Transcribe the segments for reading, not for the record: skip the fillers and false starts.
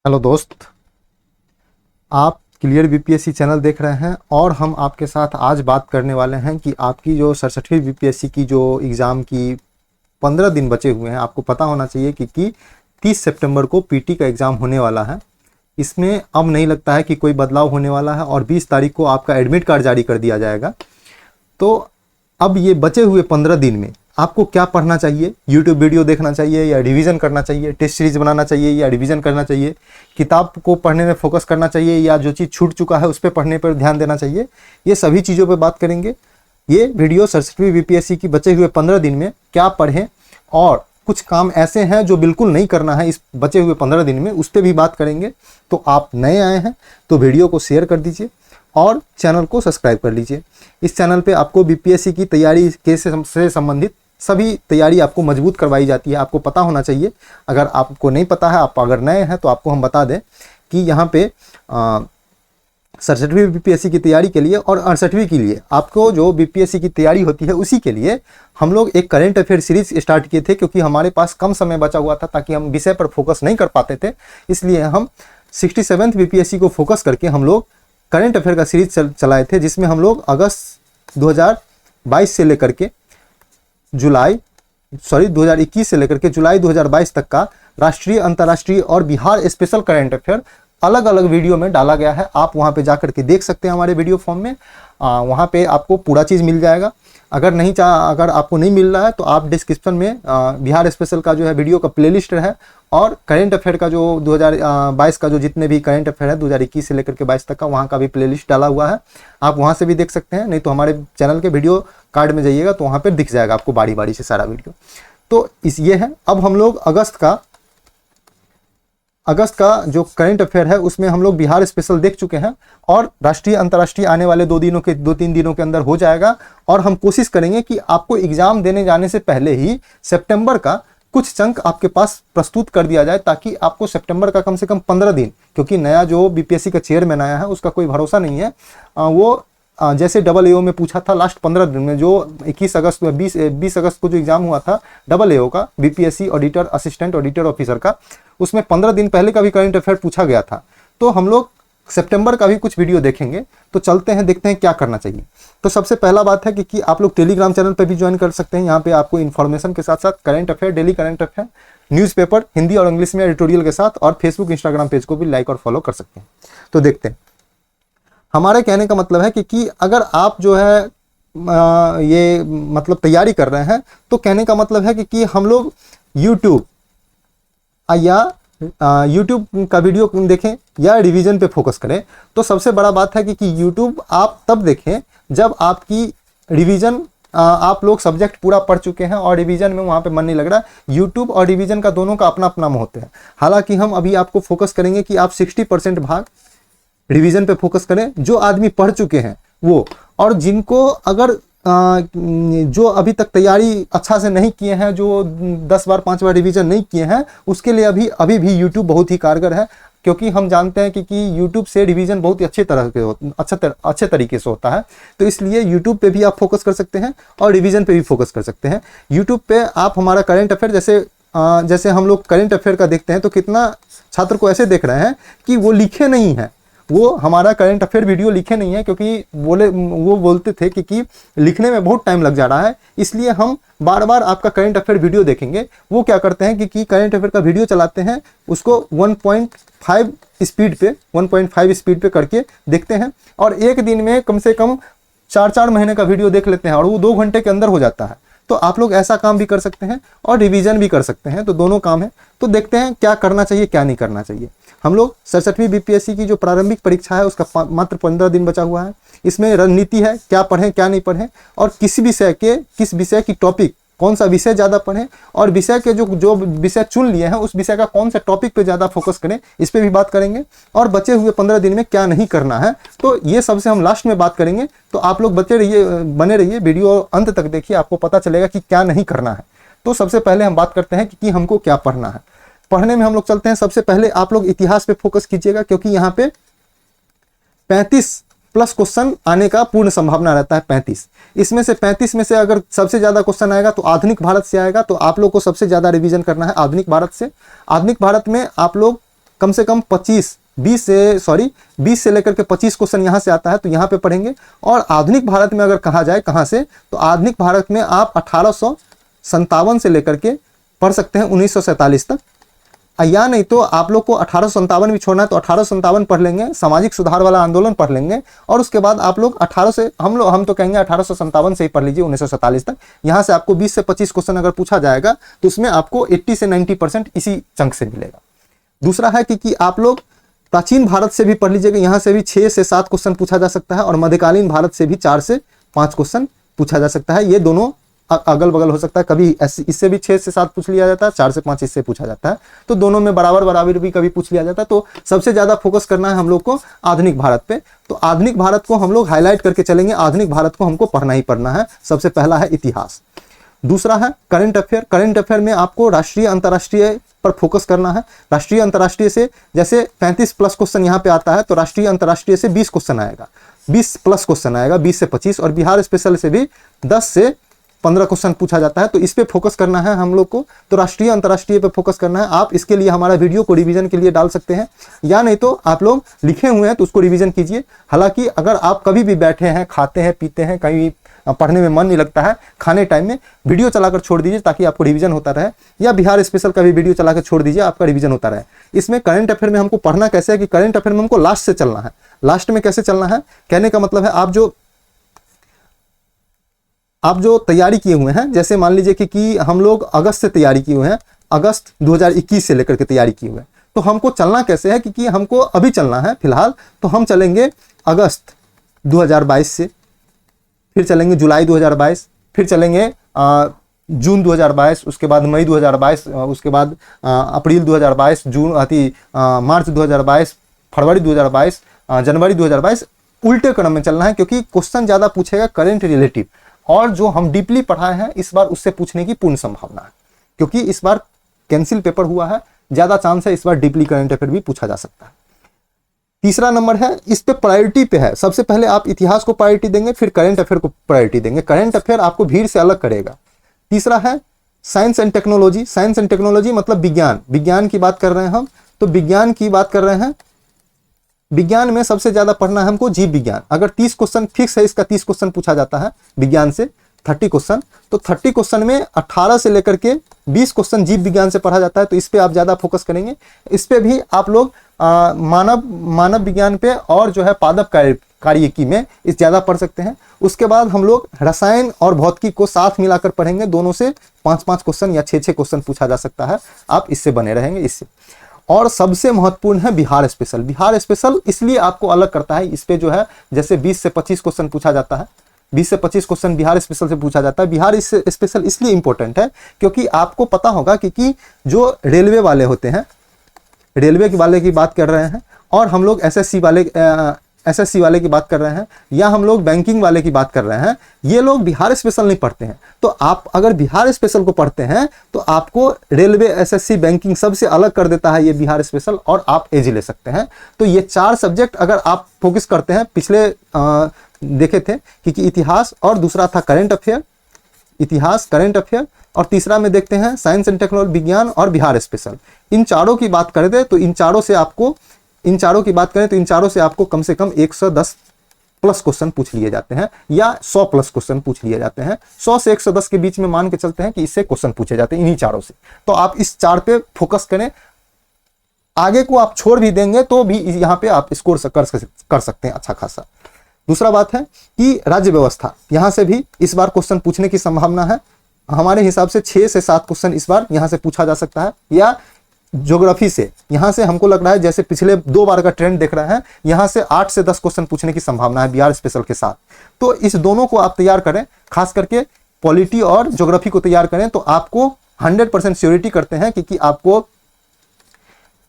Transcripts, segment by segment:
Hello दोस्त, आप clear BPSC channel देख रहे हैं और हम आपके साथ आज बात करने वाले हैं कि आपकी जो 67वीं बीपीएससी की जो एग्ज़ाम की 15 दिन बचे हुए हैं। आपको पता होना चाहिए कि 30 सितंबर को पीटी का एग्ज़ाम होने वाला है। इसमें अब नहीं लगता है कि कोई बदलाव होने वाला है और 20 तारीख को आपका एडमिट कार्ड जारी कर दिया जाएगा। तो अब ये बचे हुए 15 दिन में आपको क्या पढ़ना चाहिए? यूट्यूब वीडियो देखना चाहिए या रिवीजन करना चाहिए? टेस्ट सीरीज बनाना चाहिए या रिवीजन करना चाहिए? किताब को पढ़ने में फोकस करना चाहिए या जो चीज़ छूट चुका है उस पर पढ़ने पर ध्यान देना चाहिए? ये सभी चीज़ों पे बात करेंगे। ये वीडियो 67वीं बीपीएससी की बचे हुए 15 दिन में क्या पढ़ें और कुछ काम ऐसे हैं जो बिल्कुल नहीं करना है इस बचे हुए 15 दिन में, उस पर भी बात करेंगे। तो आप नए आए हैं तो वीडियो को शेयर कर दीजिए और चैनल को सब्सक्राइब कर लीजिए। इस चैनल पे आपको बीपीएससी की तैयारी से संबंधित सभी तैयारी आपको मजबूत करवाई जाती है। आपको पता होना चाहिए। अगर आपको नहीं पता है, आप अगर नए हैं तो आपको हम बता दें कि यहाँ पे 67वीं बीपीएससी की तैयारी के लिए और 68वीं के लिए आपको जो बीपीएससी की तैयारी होती है उसी के लिए हम लोग एक करेंट अफेयर सीरीज स्टार्ट किए थे, क्योंकि हमारे पास कम समय बचा हुआ था ताकि हम विषय पर फोकस नहीं कर पाते थे। इसलिए हम 67th बीपीएससी को फोकस करके हम लोग करेंट अफेयर का सीरीज चलाए थे, जिसमें हम लोग अगस्त 2022 से लेकर के 2021 से लेकर के जुलाई 2022 तक का राष्ट्रीय, अंतर्राष्ट्रीय और बिहार स्पेशल करंट अफेयर अलग अलग वीडियो में डाला गया है। आप वहां पे जाकर के देख सकते हैं हमारे वीडियो फॉर्म में। वहां पे आपको पूरा चीज़ मिल जाएगा। अगर आपको नहीं मिल रहा है तो आप डिस्क्रिप्शन में बिहार स्पेशल का जो है वीडियो का प्लेलिस्ट है और करेंट अफेयर का जो 2022 का जो जितने भी करेंट अफेयर है 2021 से लेकर के 22 तक का, वहाँ का भी प्लेलिस्ट डाला हुआ है। आप वहाँ से भी देख सकते हैं, नहीं तो हमारे चैनल के वीडियो कार्ड में जाइएगा तो वहाँ पर दिख जाएगा आपको बारी बारी से सारा वीडियो। तो ये है। अब हम लोग अगस्त का जो करंट अफेयर है उसमें हम लोग बिहार स्पेशल देख चुके हैं और राष्ट्रीय, अंतर्राष्ट्रीय आने वाले 2-3 दिनों के अंदर हो जाएगा। और हम कोशिश करेंगे कि आपको एग्जाम देने जाने से पहले ही सितंबर का कुछ चंक आपके पास प्रस्तुत कर दिया जाए, ताकि आपको सितंबर का कम से कम 15 दिन, क्योंकि नया जो बीपीएससी का चेयरमैन आया है उसका कोई भरोसा नहीं है। वो जैसे AA में पूछा था लास्ट 15 दिन में, जो 20 अगस्त को जो एग्जाम हुआ था AA का, BPSC auditor, assistant auditor officer का, उसमें 15 दिन पहले का भी करंट अफेयर पूछा गया था। तो हम लोग सितंबर का भी कुछ वीडियो देखेंगे। तो चलते हैं, देखते हैं क्या करना चाहिए। तो सबसे पहला बात है कि आप लोग टेलीग्राम चैनल पर भी ज्वाइन कर सकते हैं। यहाँ पे आपको इन्फॉर्मेशन के साथ साथ current affair, daily current affair, newspaper Hindi और इंग्लिश में एडिटोरियल के साथ, और फेसबुक, इंस्टाग्राम पेज को भी लाइक और फॉलो कर सकते हैं। तो देखते हैं। हमारे कहने का मतलब है कि अगर आप जो है ये मतलब तैयारी कर रहे हैं, तो कहने का मतलब है कि हम लोग यूट्यूब का वीडियो देखें या रिवीजन पे फोकस करें। तो सबसे बड़ा बात है कि यूट्यूब आप तब देखें जब आपकी रिवीजन, आप लोग सब्जेक्ट पूरा पढ़ चुके हैं और रिवीजन में वहाँ पे मन नहीं लग रहा। यूट्यूब और रिवीजन का दोनों का अपना अपना महत्व है। हालांकि हम अभी आपको फोकस करेंगे कि आप 60% भाग रिवीजन पे फोकस करें, जो आदमी पढ़ चुके हैं वो, और जिनको अगर जो अभी तक तैयारी अच्छा से नहीं किए हैं, जो 10 बार 5 बार रिवीजन नहीं किए हैं, उसके लिए अभी भी यूट्यूब बहुत ही कारगर है। क्योंकि हम जानते हैं कि यूट्यूब से रिवीजन बहुत ही अच्छे तरीके से होता है। तो इसलिए यूट्यूब पे भी आप फोकस कर सकते हैं और रिवीजन पे भी फोकस कर सकते हैं। यूट्यूब पे आप हमारा करंट अफेयर, जैसे हम लोग करंट अफेयर का देखते हैं तो कितना छात्र को ऐसे देख रहे हैं कि वो लिखे नहीं है, वो हमारा करंट अफेयर वीडियो लिखे नहीं है, क्योंकि वो बोलते थे कि लिखने में बहुत टाइम लग जा रहा है। इसलिए हम बार बार आपका करंट अफेयर वीडियो देखेंगे। वो क्या करते हैं कि करंट अफेयर का वीडियो चलाते हैं, उसको 1.5 स्पीड पे करके देखते हैं, और एक दिन में कम से कम 4-4 महीने का वीडियो देख लेते हैं और वो 2 घंटे के अंदर हो जाता है। तो आप लोग ऐसा काम भी कर सकते हैं और रिवीजन भी कर सकते हैं। तो दोनों काम है। तो देखते हैं क्या करना चाहिए, क्या नहीं करना चाहिए। हम लोग 67वीं बीपीएससी की जो प्रारंभिक परीक्षा है उसका मात्र 15 दिन बचा हुआ है। इसमें रणनीति है, क्या पढ़ें क्या नहीं पढ़ें, और किस विषय की टॉपिक, कौन सा विषय ज़्यादा पढ़ें, और विषय के जो विषय चुन लिए हैं उस विषय का कौन सा टॉपिक पे ज़्यादा फोकस करें, इस पर भी बात करेंगे। और बचे हुए 15 दिन में क्या नहीं करना है, तो ये सबसे हम लास्ट में बात करेंगे। तो आप लोग बने रहिए, वीडियो अंत तक देखिए, आपको पता चलेगा कि क्या नहीं करना है। तो सबसे पहले हम बात करते हैं कि हमको क्या पढ़ना है। पढ़ने में हम लोग चलते हैं। सबसे पहले आप लोग इतिहास पे फोकस कीजिएगा, क्योंकि यहाँ पे 35+ क्वेश्चन आने का पूर्ण संभावना रहता है। 35 इसमें से 35 में से अगर सबसे ज्यादा क्वेश्चन आएगा तो आधुनिक भारत से आएगा। तो आप लोग को सबसे ज्यादा रिवीजन करना है आधुनिक भारत से। आधुनिक भारत में आप लोग कम से कम 20 से लेकर के 25 क्वेश्चन यहाँ से आता है, तो यहाँ पे पढ़ेंगे। और आधुनिक भारत में अगर कहा जाए कहाँ से, तो आधुनिक भारत में आप 1857 से लेकर के पढ़ सकते हैं 1947 तक, या नहीं तो आप लोग को 1857 भी छोड़ना है तो 1857 पढ़ लेंगे, सामाजिक सुधार वाला आंदोलन पढ़ लेंगे, और उसके बाद आप लोग 18 से हम तो कहेंगे 1857 से ही पढ़ लीजिए 1947 तक। यहाँ से आपको 20 से 25 क्वेश्चन अगर पूछा जाएगा तो उसमें आपको 80 से 90% इसी चंक से मिलेगा। दूसरा है कि आप लोग प्राचीन भारत से भी पढ़ लीजिएगा, यहाँ से भी 6 से 7 क्वेश्चन पूछा जा सकता है, और मध्यकालीन भारत से भी 4 से 5 क्वेश्चन पूछा जा सकता है। ये दोनों अगल बगल हो सकता है, कभी इससे भी 6 से 7 पूछ लिया जाता है, 4 से 5 इससे पूछा जाता है, तो दोनों में बराबर भी कभी पूछ लिया जाता है। तो सबसे ज्यादा फोकस करना है हम लोग को आधुनिक भारत पे, तो आधुनिक भारत को हम लोग हाईलाइट करके चलेंगे। आधुनिक भारत को हमको पढ़ना ही पढ़ना है। सबसे पहला है इतिहास, दूसरा है करंट अफेयर। करंट अफेयर में आपको राष्ट्रीय अंतर्राष्ट्रीय पर फोकस करना है। राष्ट्रीय अंतर्राष्ट्रीय से जैसे 35 प्लस क्वेश्चन यहाँ पे आता है, तो राष्ट्रीय अंतर्राष्ट्रीय से 20 क्वेश्चन आएगा, 20 प्लस क्वेश्चन आएगा, 20 से 25, और बिहार स्पेशल से भी 10 से 15 क्वेश्चन पूछा जाता है। तो इस पे फोकस करना है हम लोग को, तो राष्ट्रीय अंतर्राष्ट्रीय पे फोकस करना है। आप इसके लिए हमारा वीडियो को रिवीजन के लिए डाल सकते हैं, या नहीं तो आप लोग लिखे हुए हैं तो उसको रिवीजन कीजिए। हालांकि अगर आप कभी भी बैठे हैं, खाते हैं, पीते हैं, कहीं पढ़ने में मन नहीं लगता है, खाने टाइम में वीडियो चलाकर छोड़ दीजिए ताकि आपको रिवीजन होता रहे, या बिहार स्पेशल का भी वीडियो चलाकर छोड़ दीजिए, आपका रिवीजन होता रहे। इसमें करंट अफेयर में हमको पढ़ना कैसे है कि करंट अफेयर में हमको लास्ट से चलना है। लास्ट में कैसे चलना है, कहने का मतलब है आप जो तैयारी किए हुए हैं, जैसे मान लीजिए कि हम लोग अगस्त से तैयारी किए हुए हैं, अगस्त 2021 से लेकर के तैयारी किए हुए हैं, तो हमको चलना कैसे है कि हमको अभी चलना है फिलहाल, तो हम चलेंगे अगस्त 2022 से, फिर चलेंगे जुलाई 2022, फिर चलेंगे जून 2022, उसके बाद मई 2022, उसके बाद अप्रैल 2022, मार्च 2022, फरवरी 2022, जनवरी 2022, उल्टे क्रम में चलना है, क्योंकि क्वेश्चन ज्यादा पूछेगा करंट रिलेटिव, और जो हम डीपली पढ़ाए हैं इस बार उससे पूछने की पूर्ण संभावना है, क्योंकि इस बार कैंसिल पेपर हुआ है, ज्यादा चांस है इस बार डीपली करंट अफेयर भी पूछा जा सकता है। तीसरा नंबर है, इस पे प्रायोरिटी पे है, सबसे पहले आप इतिहास को प्रायोरिटी देंगे, फिर करंट अफेयर को प्रायोरिटी देंगे। करंट अफेयर आपको भीड़ से अलग करेगा। तीसरा है science and technology. Science and technology मतलब विज्ञान की बात कर रहे हैं हम, तो विज्ञान की बात कर रहे हैं। विज्ञान में सबसे ज्यादा पढ़ना है हमको जीव विज्ञान। अगर 30 क्वेश्चन फिक्स है, इसका 30 क्वेश्चन पूछा जाता है विज्ञान से, 30 क्वेश्चन, तो 30 क्वेश्चन में 18 से लेकर के 20 क्वेश्चन जीव विज्ञान से पढ़ा जाता है, तो इस पे आप ज्यादा फोकस करेंगे। इस पे भी आप लोग मानव विज्ञान पे और जो है पादप कार्यकी में इस ज्यादा पढ़ सकते हैं। उसके बाद हम लोग रसायन और भौतिकी को साथ मिलाकर पढ़ेंगे, दोनों से 5-5 क्वेश्चन या 6-6 क्वेश्चन पूछा जा सकता है, आप इससे बने रहेंगे इससे। और सबसे महत्वपूर्ण है बिहार स्पेशल। बिहार स्पेशल इसलिए आपको अलग करता है, इस पे जो है जैसे 20 से 25 क्वेश्चन पूछा जाता है, 20 से 25 क्वेश्चन बिहार स्पेशल से पूछा जाता है। बिहार स्पेशल इसलिए इंपॉर्टेंट है क्योंकि आपको पता होगा कि जो रेलवे वाले होते हैं, रेलवे वाले की बात कर रहे हैं, और हम लोग एसएससी वाले की बात कर रहे हैं, या हम लोग बैंकिंग वाले की बात कर रहे हैं, ये लोग बिहार स्पेशल नहीं पढ़ते हैं। तो आप अगर बिहार स्पेशल को पढ़ते हैं तो आपको रेलवे, एसएससी, बैंकिंग सबसे अलग कर देता है ये बिहार स्पेशल, और आप एजी ले सकते हैं। तो ये 4 सब्जेक्ट अगर आप फोकस करते हैं, पिछले देखे थे कि इतिहास, और दूसरा था करंट अफेयर, इतिहास, करंट अफेयर, और तीसरा में देखते हैं साइंस एंड टेक्नोलॉजी, विज्ञान और बिहार स्पेशल। इन चारों की बात करें तो इन चारों से आपको कम से कम 110 प्लस क्वेश्चन पूछ लिए जाते हैं, या 100 प्लस क्वेश्चन पूछ लिए जाते हैं। 100 से 110 के बीच में मान के चलते हैं कि इससे क्वेश्चन पूछे जाते हैं इन्हीं चारों से। तो आप इस 4 पे फोकस करें, आगे को आप छोड़ भी देंगे तो भी यहाँ पे आप स्कोर कर सकते हैं अच्छा खासा। दूसरा बात है कि राज्य व्यवस्था, यहां से भी इस बार क्वेश्चन पूछने की संभावना है। हमारे हिसाब से 6 से 7 क्वेश्चन इस बार यहां से पूछा जा सकता है, या ज्योग्राफी से यहां से हमको लग रहा है जैसे पिछले 2 बार का ट्रेंड देख रहे हैं, यहां से 8 से 10 क्वेश्चन पूछने की संभावना है बिहार स्पेशल के साथ। तो इस दोनों को आप तैयार करें, खास करके पॉलिटी और ज्योग्राफी को तैयार करें, तो आपको 100% श्योरिटी करते हैं कि आपको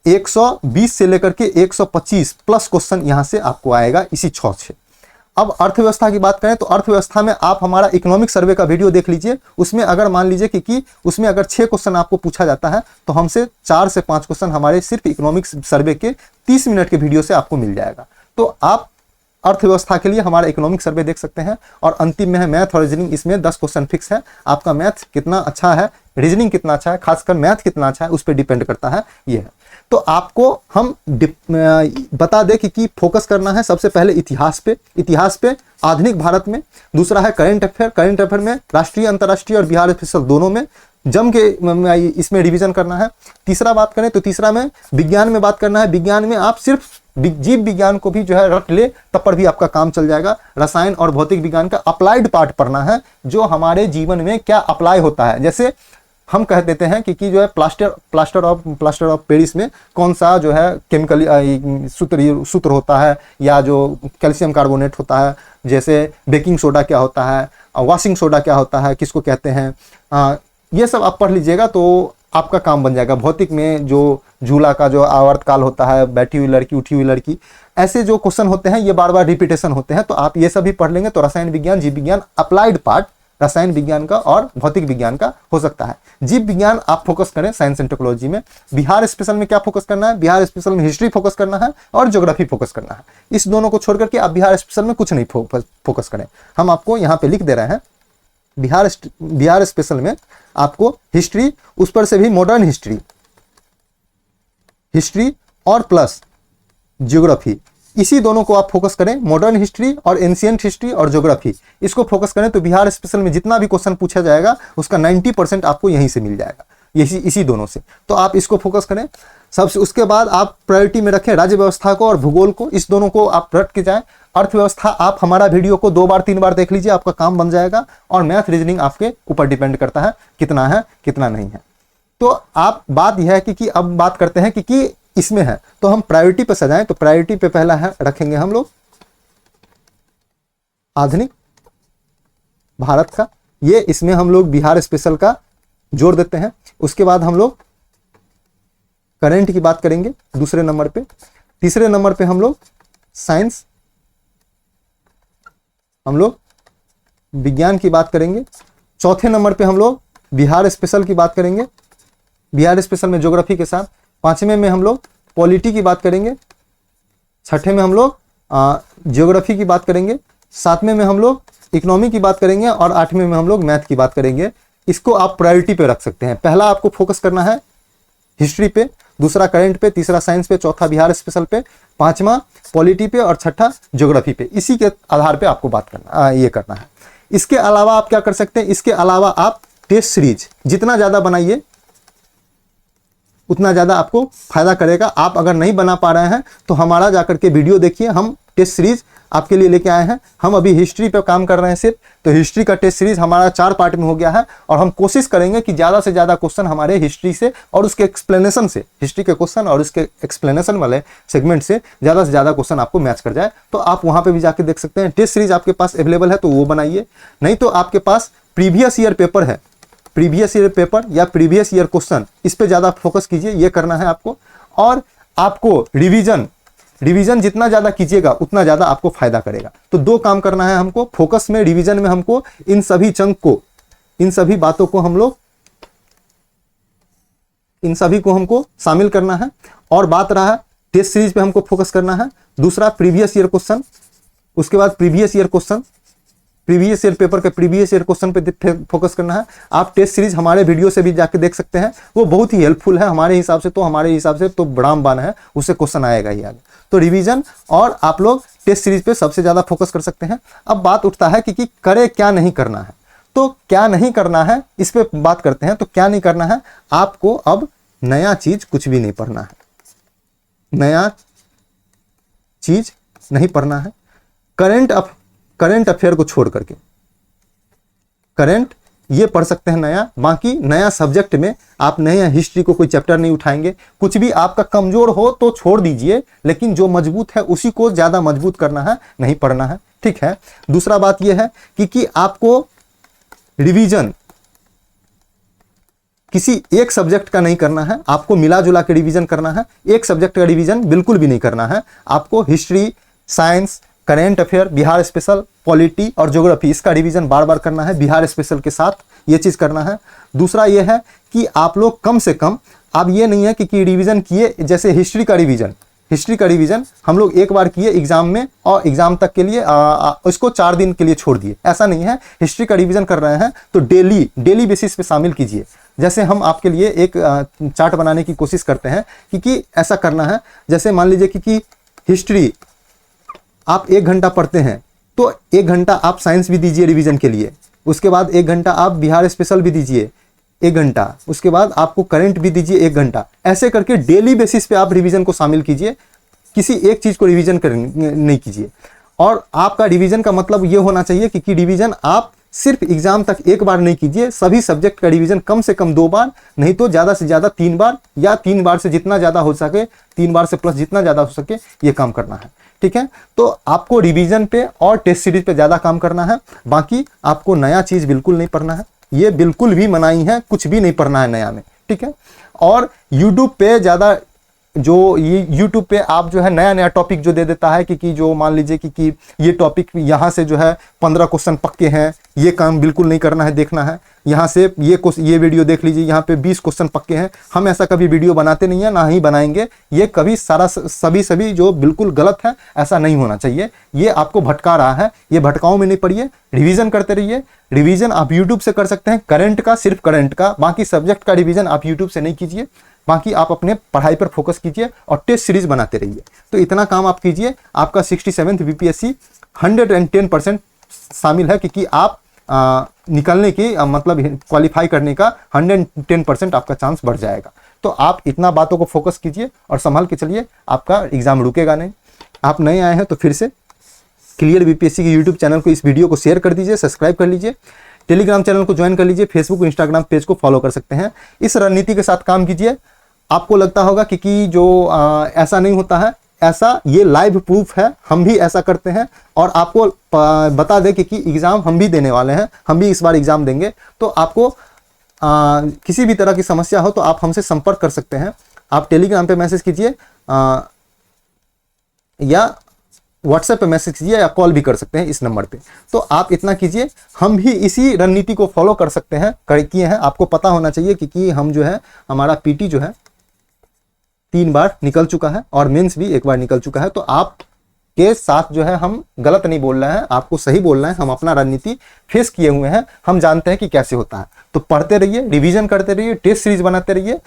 120 से लेकर के 125 प्लस क्वेश्चन यहां से आपको आएगा इसी 6 से। अब अर्थव्यवस्था की बात करें तो अर्थव्यवस्था में आप हमारा इकोनॉमिक सर्वे का वीडियो देख लीजिए। उसमें अगर मान लीजिए कि उसमें अगर 6 क्वेश्चन आपको पूछा जाता है तो हमसे 4 से 5 क्वेश्चन हमारे सिर्फ इकोनॉमिक सर्वे के 30 मिनट के वीडियो से आपको मिल जाएगा। तो आप अर्थव्यवस्था के लिए हमारा इकोनॉमिक सर्वे देख सकते हैं। और अंतिम में है मैथ और रीजनिंग, इसमें 10 क्वेश्चन फिक्स है। आपका मैथ कितना अच्छा है, रीजनिंग कितना अच्छा है, खासकर मैथ कितना अच्छा है, उस पर डिपेंड करता है ये है। तो आपको हम बता दें कि फोकस करना है सबसे पहले इतिहास पे आधुनिक भारत में। दूसरा है करंट अफेयर में राष्ट्रीय, अंतर्राष्ट्रीय और बिहार स्पेशल दोनों में जम के इसमें रिवीजन करना है। तीसरा बात करें तो तीसरा में विज्ञान में बात करना है। विज्ञान में आप सिर्फ जीव विज्ञान को भी जो है रट ले, तब पर भी आपका काम चल जाएगा। रसायन और भौतिक विज्ञान का अप्लाइड पार्ट पढ़ना है, जो हमारे जीवन में क्या अप्लाई होता है। जैसे हम कह देते हैं कि जो है प्लास्टर ऑफ पेरिस में कौन सा जो है केमिकल सूत्र होता है, या जो कैल्शियम कार्बोनेट होता है, जैसे बेकिंग सोडा क्या होता है, वॉशिंग सोडा क्या होता है, किसको कहते हैं, ये सब आप पढ़ लीजिएगा तो आपका काम बन जाएगा। भौतिक में जो झूला का जो आवर्तकाल होता है, बैठी हुई लड़की, उठी हुई लड़की, ऐसे जो क्वेश्चन होते हैं ये बार बार रिपीटेशन होते हैं, तो आप ये सब भी पढ़ लेंगे तो रसायन विज्ञान, जीव विज्ञान अप्लाइड पार्ट रसायन विज्ञान का और भौतिक विज्ञान का हो सकता है। जीव विज्ञान आप फोकस करें साइंस एंड टेक्नोलॉजी में। बिहार स्पेशल में क्या फोकस करना है, बिहार स्पेशल में हिस्ट्री फोकस करना है और ज्योग्राफी फोकस करना है। इस दोनों को छोड़ करके आप बिहार स्पेशल में कुछ नहीं फोकस करें। हम आपको यहाँ पे लिख दे रहे हैं बिहार स्पेशल में आपको हिस्ट्री, उस पर से भी मॉडर्न हिस्ट्री और प्लस ज्योग्राफी, इसी दोनों को आप फोकस करें। मॉडर्न हिस्ट्री और एंशिएंट हिस्ट्री और ज्योग्राफी, इसको फोकस करें तो बिहार स्पेशल में जितना भी क्वेश्चन पूछा जाएगा उसका 90% आपको यहीं से मिल जाएगा, इसी दोनों से। तो आप इसको फोकस करें सबसे। उसके बाद आप प्रायोरिटी में रखें राज्य व्यवस्था को और भूगोल को, इस दोनों को आप रट के जाएं। अर्थव्यवस्था आप हमारा वीडियो को 2 बार 3 बार देख लीजिए, आपका काम बन जाएगा। और मैथ रीजनिंग आपके ऊपर डिपेंड करता है कितना नहीं है। तो आप बात यह है कि अब बात करते हैं कि इसमें है तो हम प्रायोरिटी पे सजाएं। तो प्रायोरिटी पे पहला है रखेंगे हम लोग आधुनिक भारत का, ये इसमें हम लोग बिहार स्पेशल का जोड़ देते हैं। उसके बाद हम लोग करंट की बात करेंगे दूसरे नंबर पे। तीसरे नंबर पे हम लोग साइंस, हम लोग विज्ञान की बात करेंगे। चौथे नंबर पे हम लोग बिहार स्पेशल की बात करेंगे, बिहार स्पेशल में ज्योग्राफी के साथ। पांचवें में हम लोग पॉलिटी की बात करेंगे। छठे में हम लोग ज्योग्राफी की बात करेंगे। सातवें में हम लोग इकोनॉमी की बात करेंगे और आठवें में हम लोग मैथ की बात करेंगे। इसको आप प्रायोरिटी पे रख सकते हैं। पहला आपको फोकस करना है हिस्ट्री पे, दूसरा करंट पे, तीसरा साइंस पे, चौथा बिहार स्पेशल पे, पांचवा पॉलिटी पे और छठा ज्योग्राफी पे। इसी के आधार पे आपको बात करना ये करना है। इसके अलावा आप क्या कर सकते हैं, इसके अलावा आप टेस्ट सीरीज जितना ज्यादा बनाइए उतना ज्यादा आपको फायदा करेगा। आप अगर नहीं बना पा रहे हैं तो हमारा जाकर के वीडियो देखिए, हम टेस्ट सीरीज आपके लिए लेके आए हैं। हम अभी हिस्ट्री पे काम कर रहे हैं सिर्फ, तो हिस्ट्री का टेस्ट सीरीज हमारा 4 पार्ट में हो गया है। और हम कोशिश करेंगे कि ज्यादा से ज्यादा क्वेश्चन हमारे हिस्ट्री से और उसके एक्सप्लेनेशन से, हिस्ट्री के क्वेश्चन और उसके एक्सप्लेनेशन वाले सेगमेंट से ज्यादा क्वेश्चन आपको मैच कर जाए। तो आप वहां पे भी जाके देख सकते हैं। टेस्ट सीरीज आपके पास अवेलेबल है तो वो बनाइए, नहीं तो आपके पास प्रीवियस ईयर पेपर है, प्रीवियस ईयर पेपर या प्रीवियस ईयर क्वेश्चन, इस पे ज्यादा फोकस कीजिए, ये करना है आपको। और आपको रिवीजन जितना ज्यादा कीजिएगा उतना ज्यादा आपको फायदा करेगा। तो 2 काम करना है हमको फोकस में, रिवीजन में हमको इन सभी चंक को, इन सभी बातों को हम लोग, इन सभी को हमको शामिल करना है। और बात रहा टेस्ट सीरीज पे हमको फोकस करना है। दूसरा प्रीवियस ईयर क्वेश्चन, उसके बाद previous year question, previous year paper के प्रीवियस ईयर क्वेश्चन पे फोकस करना है। आप टेस्ट सीरीज हमारे वीडियो से भी जाके देख सकते हैं, वो बहुत ही हेल्पफुल है हमारे हिसाब से तो बड़ाम है, उससे क्वेश्चन आएगा ही आगे। तो रिवीजन और आप लोग टेस्ट सीरीज पे सबसे ज्यादा फोकस कर सकते हैं। अब बात उठता है कि करे क्या नहीं करना है। तो क्या नहीं करना है इस पे बात करते हैं। तो क्या नहीं करना है, आपको अब नया चीज कुछ भी नहीं पढ़ना है, नया चीज नहीं पढ़ना है। करंट अफेयर को छोड़ करके करंट ये पढ़ सकते हैं नया, बाकी नया सब्जेक्ट में आप नया हिस्ट्री को कोई चैप्टर नहीं उठाएंगे। कुछ भी आपका कमजोर हो तो छोड़ दीजिए, लेकिन जो मजबूत है उसी को ज्यादा मजबूत करना है, नहीं पढ़ना है, ठीक है। दूसरा बात यह है कि आपको रिवीजन किसी एक सब्जेक्ट का नहीं करना है, आपको मिला जुला के रिवीजन करना है। एक सब्जेक्ट का रिवीजन बिल्कुल भी नहीं करना है। आपको history, science, current affair, Bihar special, polity और ज्योग्राफी, इसका रिवीजन बार बार करना है बिहार स्पेशल के साथ, ये चीज करना है। दूसरा ये है कि आप लोग कम से कम, अब ये नहीं है कि रिवीजन किए, जैसे हिस्ट्री का रिवीजन, हिस्ट्री का रिवीजन हम लोग एक बार किए एग्जाम में और एग्जाम तक के लिए इसको 4 दिन के लिए छोड़ दिए, ऐसा नहीं है। हिस्ट्री का रिवीजन कर रहे हैं तो डेली बेसिस पे शामिल कीजिए। जैसे हम आपके लिए एक चार्ट बनाने की कोशिश करते हैं कि ऐसा करना है। जैसे मान लीजिए कि हिस्ट्री आप 1 घंटा पढ़ते हैं तो 1 घंटा आप साइंस भी दीजिए रिवीजन के लिए, उसके बाद 1 घंटा आप बिहार स्पेशल भी दीजिए 1 घंटा, उसके बाद आपको करंट भी दीजिए 1 घंटा। ऐसे करके डेली बेसिस पे आप रिवीजन को शामिल कीजिए, किसी एक चीज़ को रिवीजन नहीं कीजिए। और आपका रिवीजन का मतलब ये होना चाहिए कि रिवीजन आप सिर्फ एग्जाम तक एक बार नहीं कीजिए, सभी सब्जेक्ट का रिवीजन कम से कम 2 बार, नहीं तो ज़्यादा से ज़्यादा 3 बार, या 3 बार से जितना ज़्यादा हो सके, 3 बार से प्लस जितना ज़्यादा हो सके ये काम करना है। ठीक है, तो आपको रिवीजन पे और टेस्ट सीरीज पे ज़्यादा काम करना है। बाकी आपको नया चीज़ बिल्कुल नहीं पढ़ना है, ये बिल्कुल भी मनाही है, कुछ भी नहीं पढ़ना है नया में। ठीक है, और यूट्यूब पे ज़्यादा जो ये यूट्यूब पे आप जो है नया टॉपिक जो दे देता है कि जो मान लीजिए कि ये टॉपिक यहाँ से जो है 15 क्वेश्चन पक्के हैं, ये काम बिल्कुल नहीं करना है, देखना है। यहाँ से ये वीडियो देख लीजिए, यहाँ पे 20 क्वेश्चन पक्के हैं। हम ऐसा कभी वीडियो बनाते नहीं है, ना ही बनाएंगे। ये कभी सभी जो बिल्कुल गलत है, ऐसा नहीं होना चाहिए। ये आपको भटका रहा है, ये भटकाओं में नहीं पड़िए, रिवीजन करते रहिए। रिवीजन आप यूट्यूब से कर सकते हैं, करंट का, सिर्फ करंट का। बाकी सब्जेक्ट का रिवीजन आप यूट्यूब से नहीं कीजिए, बाकी आप अपने पढ़ाई पर फोकस कीजिए और टेस्ट सीरीज बनाते रहिए। तो इतना काम आप कीजिए, आपका 67th बीपीएससी 110% शामिल है कि आप निकलने की मतलब क्वालिफाई करने का 110% आपका चांस बढ़ जाएगा। तो आप इतना बातों को फोकस कीजिए और संभाल के चलिए, आपका एग्जाम रुकेगा नहीं। आप नए आए हैं तो फिर से क्लियर बीपीएससी के यूट्यूब चैनल को, इस वीडियो को शेयर कर दीजिए, सब्सक्राइब कर लीजिए, टेलीग्राम चैनल को ज्वाइन कर लीजिए, फेसबुक इंस्टाग्राम पेज को फॉलो कर सकते हैं। इस रणनीति के साथ काम कीजिए। आपको लगता होगा कि जो ऐसा नहीं होता है, ऐसा ये लाइव प्रूफ है, हम भी ऐसा करते हैं। और आपको बता दें कि एग्ज़ाम हम भी देने वाले हैं, हम भी इस बार एग्ज़ाम देंगे। तो आपको किसी भी तरह की समस्या हो तो आप हमसे संपर्क कर सकते हैं। आप टेलीग्राम पे मैसेज कीजिए या व्हाट्सएप पे मैसेज कीजिए या कॉल भी कर सकते हैं इस नंबर पे। तो आप इतना कीजिए, हम भी इसी रणनीति को फॉलो कर सकते हैं, किए हैं। आपको पता होना चाहिए कि हम जो है, हमारा पीटी जो है 3 बार निकल चुका है और मेंस भी 1 बार निकल चुका है। तो आप के साथ जो है हम गलत नहीं बोल रहे हैं, आपको सही बोल रहे हैं। हम अपना रणनीति फेस किए हुए हैं, हम जानते हैं कि कैसे होता है। तो पढ़ते रहिए, रिवीजन करते रहिए, टेस्ट सीरीज बनाते रहिए।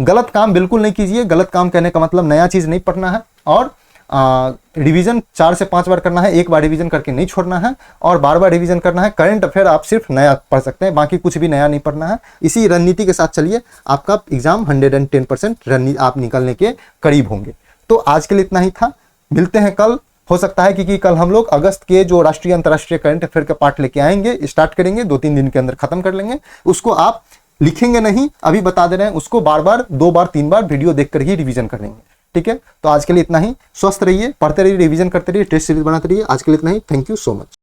गलत काम बिल्कुल नहीं कीजिए। गलत काम कहने का मतलब नया चीज़ नहीं पढ़ना है, और रिवीजन 4 से 5 बार करना है, 1 बार रिवीजन करके नहीं छोड़ना है, और बार रिवीजन करना है। करंट अफेयर आप सिर्फ नया पढ़ सकते हैं, बाकी कुछ भी नया नहीं पढ़ना है। इसी रणनीति के साथ चलिए, आपका एग्जाम 110% आप निकलने के करीब होंगे। तो आज के लिए इतना ही था, मिलते हैं कल। हो सकता है कि कल हम लोग अगस्त के जो राष्ट्रीय अंतर्राष्ट्रीय करंट अफेयर का पार्ट लेके आएंगे, स्टार्ट करेंगे, 2-3 दिन के अंदर खत्म कर लेंगे। उसको आप लिखेंगे नहीं, अभी बता दे रहे हैं, उसको बार 2 बार 3 बार वीडियो देखकर ही रिवीजन कर लेंगे। ठीक है, तो आज के लिए इतना ही। स्वस्थ रहिए, पढ़ते रहिए, रिवीजन करते रहिए, टेस्ट सीरीज बनाते रहिए। आज के लिए इतना ही। Thank you so much.